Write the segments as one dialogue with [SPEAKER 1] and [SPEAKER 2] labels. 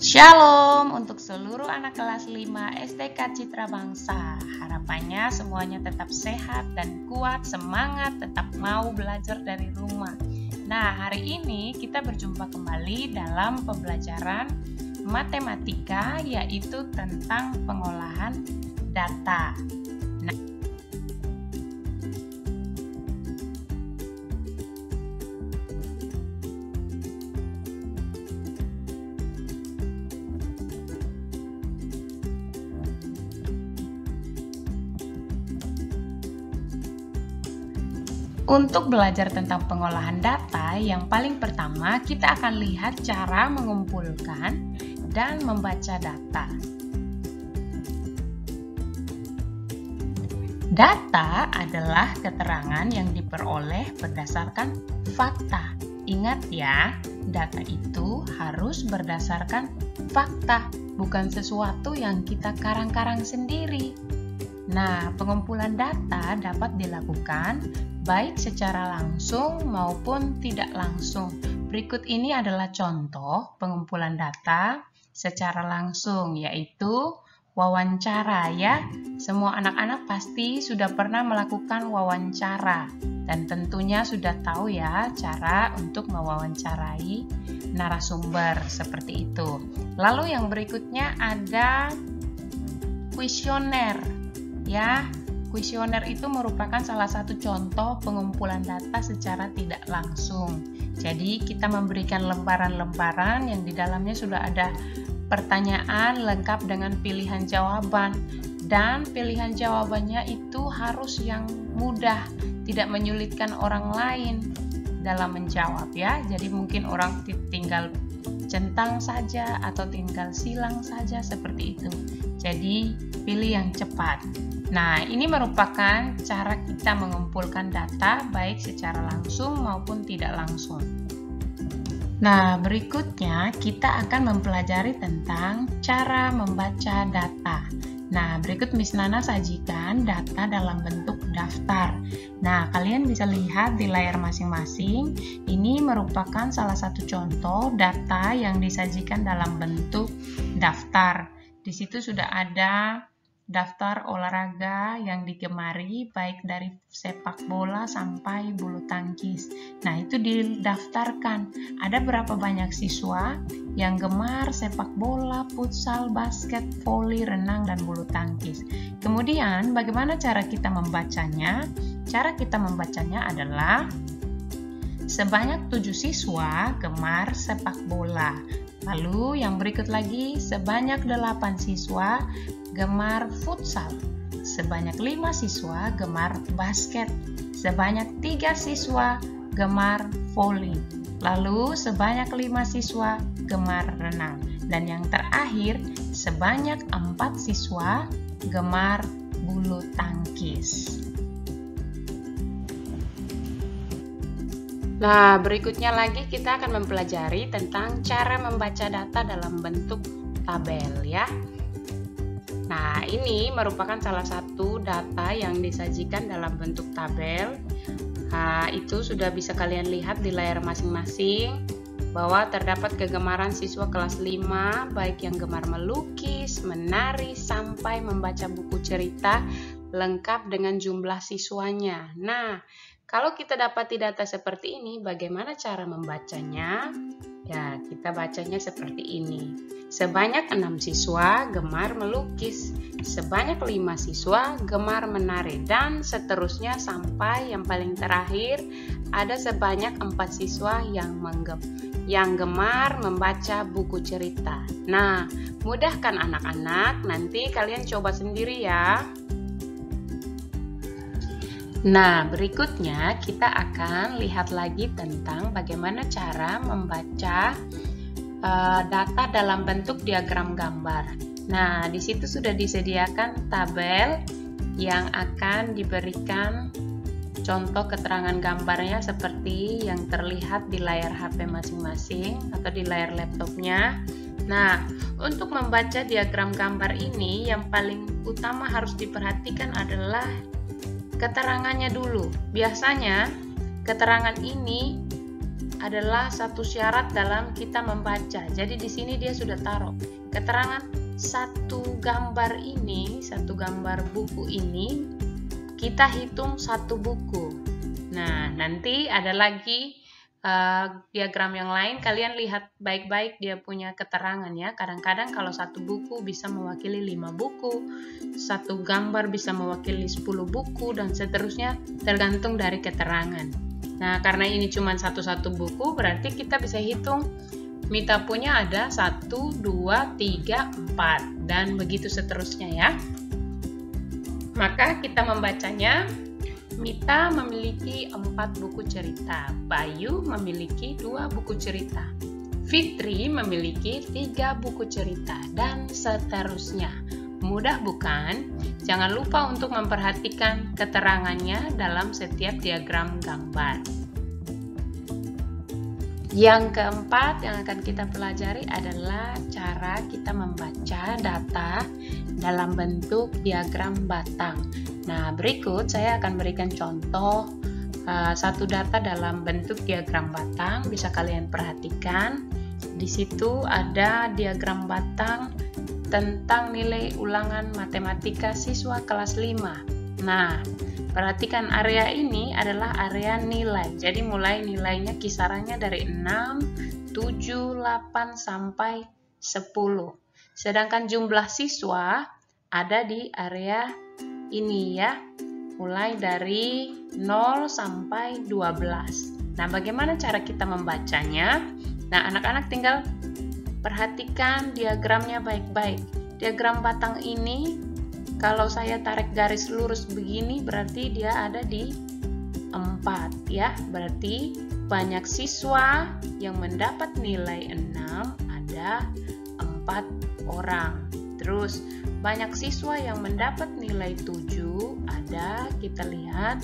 [SPEAKER 1] Shalom untuk seluruh anak kelas 5 STK Citra Bangsa. Harapannya semuanya tetap sehat dan kuat, semangat, tetap mau belajar dari rumah. Nah, hari ini kita berjumpa kembali dalam pembelajaran matematika, yaitu tentang pengolahan data. Untuk belajar tentang pengolahan data, yang paling pertama kita akan lihat cara mengumpulkan dan membaca data. Data adalah keterangan yang diperoleh berdasarkan fakta. Ingat ya, data itu harus berdasarkan fakta, bukan sesuatu yang kita karang-karang sendiri. Nah, pengumpulan data dapat dilakukan baik secara langsung maupun tidak langsung. Berikut ini adalah contoh pengumpulan data secara langsung, yaitu wawancara ya. Semua anak-anak pasti sudah pernah melakukan wawancara dan tentunya sudah tahu ya cara untuk mewawancarai narasumber seperti itu. Lalu yang berikutnya ada kuesioner. Ya, kuesioner itu merupakan salah satu contoh pengumpulan data secara tidak langsung. Jadi, kita memberikan lembaran-lembaran yang di dalamnya sudah ada pertanyaan lengkap dengan pilihan jawaban. Dan pilihan jawabannya itu harus yang mudah, tidak menyulitkan orang lain dalam menjawab ya. Jadi, mungkin orang tinggal centang saja atau tinggal silang saja seperti itu. Jadi, pilih yang cepat. Nah, ini merupakan cara kita mengumpulkan data baik secara langsung maupun tidak langsung. Nah, berikutnya kita akan mempelajari tentang cara membaca data. Nah, berikut Miss Nana sajikan data dalam bentuk daftar. Nah, kalian bisa lihat di layar masing-masing. Ini merupakan salah satu contoh data yang disajikan dalam bentuk daftar. Di situ sudah ada daftar olahraga yang digemari baik dari sepak bola sampai bulu tangkis. Nah, itu didaftarkan. Ada berapa banyak siswa yang gemar sepak bola, futsal, basket, voli, renang, dan bulu tangkis. Kemudian, bagaimana cara kita membacanya? Cara kita membacanya adalah sebanyak 7 siswa gemar sepak bola. Lalu yang berikut lagi, sebanyak 8 siswa gemar futsal, sebanyak 5 siswa gemar basket, sebanyak 3 siswa gemar voli, lalu sebanyak 5 siswa gemar renang, dan yang terakhir sebanyak 4 siswa gemar bulu tangkis. Nah, berikutnya lagi kita akan mempelajari tentang cara membaca data dalam bentuk tabel ya. Nah, ini merupakan salah satu data yang disajikan dalam bentuk tabel. Nah, itu sudah bisa kalian lihat di layar masing-masing bahwa terdapat kegemaran siswa kelas 5, baik yang gemar melukis, menari, sampai membaca buku cerita lengkap dengan jumlah siswanya. Nah, kalau kita dapati data seperti ini, bagaimana cara membacanya? Ya, kita bacanya seperti ini. Sebanyak 6 siswa gemar melukis, sebanyak 5 siswa gemar menari, dan seterusnya sampai yang paling terakhir ada sebanyak 4 siswa yang gemar membaca buku cerita. Nah, mudahkan anak-anak, nanti kalian coba sendiri ya. Nah, berikutnya kita akan lihat lagi tentang bagaimana cara membaca data dalam bentuk diagram gambar. Nah, di situ sudah disediakan tabel yang akan diberikan contoh keterangan gambarnya seperti yang terlihat di layar HP masing-masing atau di layar laptopnya. Nah, untuk membaca diagram gambar ini yang paling utama harus diperhatikan adalah keterangannya dulu. Biasanya keterangan ini adalah satu syarat dalam kita membaca. Jadi di sini dia sudah taruh keterangan satu gambar ini, satu gambar buku ini kita hitung satu buku. Nah, nanti ada lagi diagram yang lain, kalian lihat baik-baik dia punya keterangan ya. Kadang-kadang kalau satu buku bisa mewakili 5 buku, satu gambar bisa mewakili 10 buku, dan seterusnya tergantung dari keterangan. Nah, karena ini cuma satu-satu buku, berarti kita bisa hitung Mita punya ada 1, 2, 3, 4, dan begitu seterusnya ya. Maka kita membacanya, Mita memiliki 4 buku cerita, Bayu memiliki 2 buku cerita, Fitri memiliki 3 buku cerita, dan seterusnya. Mudah bukan? Jangan lupa untuk memperhatikan keterangannya dalam setiap diagram gambar. Yang keempat yang akan kita pelajari adalah cara kita membaca data dalam bentuk diagram batang. Nah, berikut saya akan berikan contoh satu data dalam bentuk diagram batang. Bisa kalian perhatikan. Di situ ada diagram batang tentang nilai ulangan matematika siswa kelas 5. Nah, perhatikan area ini adalah area nilai. Jadi mulai nilainya kisarannya dari 6, 7, 8 sampai 10. Sedangkan jumlah siswa ada di area ini ya, mulai dari 0 sampai 12. Nah, bagaimana cara kita membacanya? Nah, anak-anak tinggal perhatikan diagramnya baik-baik. Diagram batang ini, kalau saya tarik garis lurus begini, berarti dia ada di 4 ya. Berarti banyak siswa yang mendapat nilai 6 ada 4 orang. Terus banyak siswa yang mendapat nilai 7 ada, kita lihat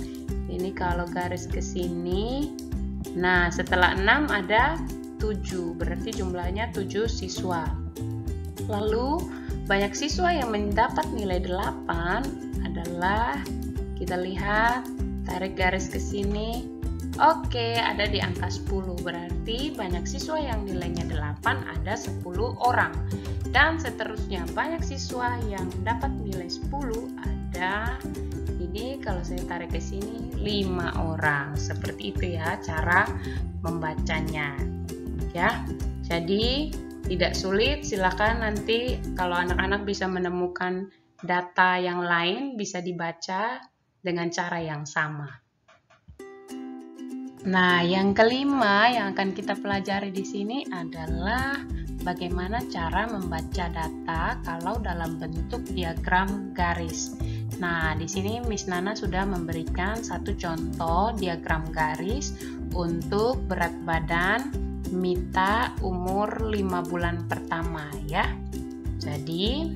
[SPEAKER 1] ini kalau garis ke sini. Nah, setelah 6 ada 7, berarti jumlahnya 7 siswa. Lalu banyak siswa yang mendapat nilai 8 adalah, kita lihat, tarik garis ke sini. Oke, ada di angka 10, berarti banyak siswa yang nilainya 8 ada 10 orang. Dan seterusnya, banyak siswa yang dapat nilai 10 ada, ini kalau saya tarik ke sini 5 orang. Seperti itu ya cara membacanya. Ya. Jadi tidak sulit, silakan nanti kalau anak-anak bisa menemukan data yang lain bisa dibaca dengan cara yang sama. Nah, yang kelima yang akan kita pelajari di sini adalah bagaimana cara membaca data kalau dalam bentuk diagram garis. Nah, di sini Miss Nana sudah memberikan satu contoh diagram garis untuk berat badan Mita umur 5 bulan pertama ya. Jadi,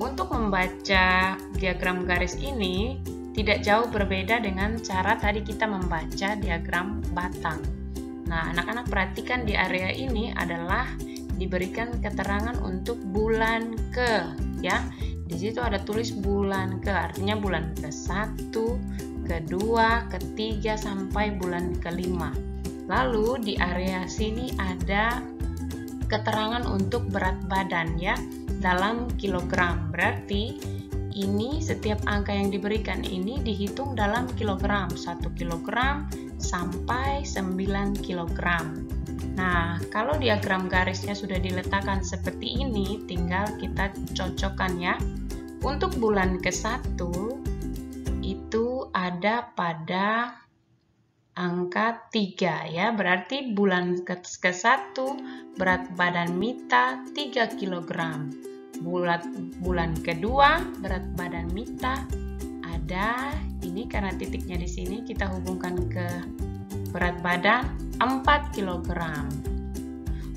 [SPEAKER 1] untuk membaca diagram garis ini tidak jauh berbeda dengan cara tadi kita membaca diagram batang. Nah, anak-anak perhatikan di area ini adalah diberikan keterangan untuk bulan ke ya. Di situ ada tulis bulan ke, artinya bulan ke-1, ke-2, ke-3 sampai bulan ke-5. Lalu di area sini ada keterangan untuk berat badan ya dalam kilogram. Berarti ini setiap angka yang diberikan ini dihitung dalam kilogram. 1 kilogram sampai 9 kilogram. Nah, kalau diagram garisnya sudah diletakkan seperti ini, tinggal kita cocokkan ya. Untuk bulan ke-1 itu ada pada angka 3 ya, berarti bulan ke-1 berat badan Mita 3 kg. Bulan kedua berat badan Mita ada, ini karena titiknya di sini kita hubungkan ke berat badan 4 kg.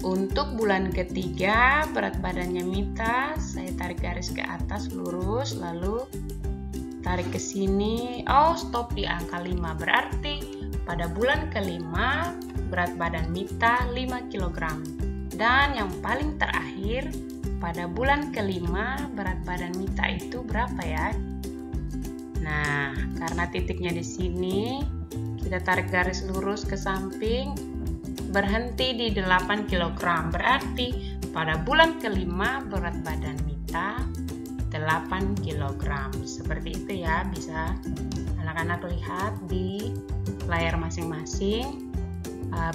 [SPEAKER 1] Untuk bulan ketiga berat badannya Mita, saya tarik garis ke atas lurus, lalu tarik ke sini. Oh, stop di angka 5. Berarti pada bulan kelima berat badan Mita 5 kg. Dan yang paling terakhir pada bulan kelima berat badan Mita itu berapa ya? Nah, karena titiknya di sini, kita tarik garis lurus ke samping. berhenti di 8 kg. Berarti pada bulan kelima berat badan Mita 8 kg. Seperti itu ya, bisa anak-anak lihat di layar masing-masing.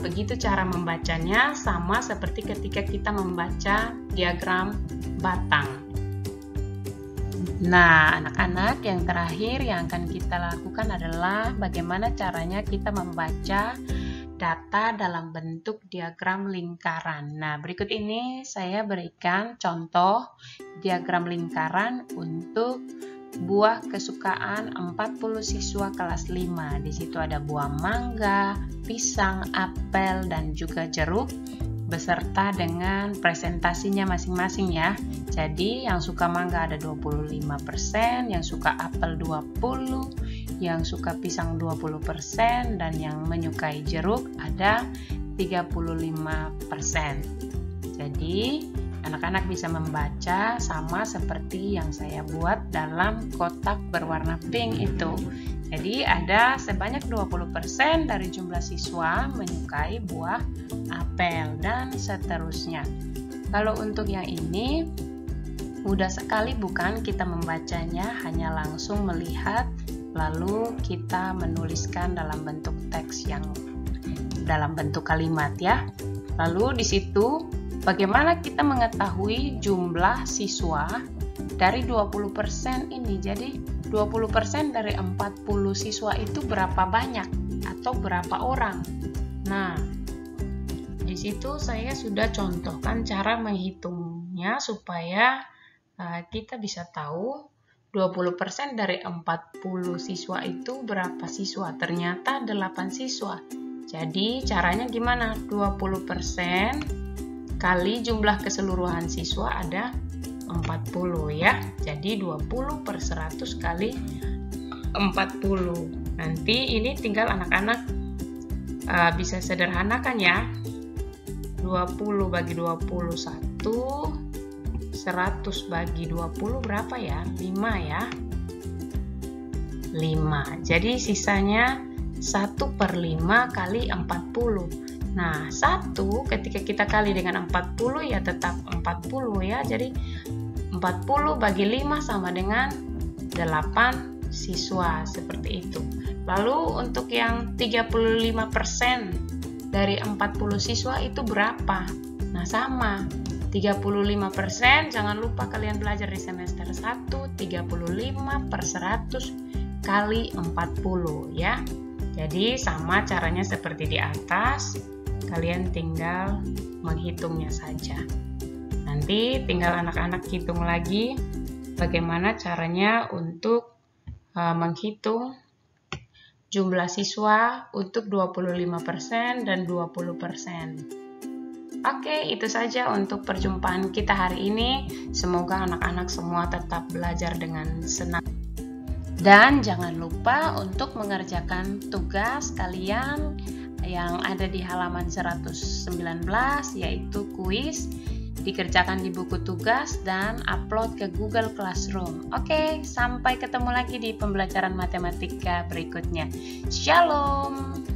[SPEAKER 1] Begitu cara membacanya, sama seperti ketika kita membaca diagram batang. Nah, anak-anak, yang terakhir yang akan kita lakukan adalah bagaimana caranya kita membaca data dalam bentuk diagram lingkaran. Nah, berikut ini saya berikan contoh diagram lingkaran untuk buah kesukaan 40 siswa kelas 5. Di situ ada buah mangga, pisang, apel, dan juga jeruk beserta dengan presentasinya masing-masing ya. Jadi yang suka mangga ada 25%, yang suka apel 20%, yang suka pisang 20%, dan yang menyukai jeruk ada 35%. Jadi anak-anak bisa membaca sama seperti yang saya buat dalam kotak berwarna pink itu. Jadi ada sebanyak 20% dari jumlah siswa menyukai buah apel dan seterusnya. Kalau untuk yang ini mudah sekali bukan kita membacanya, hanya langsung melihat lalu kita menuliskan dalam bentuk teks yang dalam bentuk kalimat ya. Lalu di situ bagaimana kita mengetahui jumlah siswa dari 20% ini? Jadi 20% dari 40 siswa itu berapa banyak atau berapa orang? Nah, di situ saya sudah contohkan cara menghitungnya supaya kita bisa tahu 20% dari 40 siswa itu berapa siswa? Ternyata 8 siswa. Jadi caranya gimana? 20% kali jumlah keseluruhan siswa ada 40 ya. Jadi 20 per 100 kali 40. Nanti ini tinggal anak-anak bisa sederhanakan ya. 20 bagi 21, 100 bagi 20 berapa ya? 5 ya. 5. Jadi sisanya 1/5 kali 40. Nah, 1 ketika kita kali dengan 40 ya tetap 40 ya. Jadi 40 bagi 5 sama dengan 8 siswa, seperti itu. Lalu untuk yang 35% dari 40 siswa itu berapa? Nah, sama. 35%, jangan lupa kalian belajar di semester 1, 35 per 100 kali 40 ya. Jadi sama caranya seperti di atas, kalian tinggal menghitungnya saja. Nanti tinggal anak-anak hitung lagi bagaimana caranya untuk menghitung jumlah siswa untuk 25% dan 20%. Oke, itu saja untuk perjumpaan kita hari ini. Semoga anak-anak semua tetap belajar dengan senang. Dan jangan lupa untuk mengerjakan tugas kalian yang ada di halaman 119, yaitu kuis. Dikerjakan di buku tugas dan upload ke Google Classroom. Oke, sampai ketemu lagi di pembelajaran matematika berikutnya. Shalom!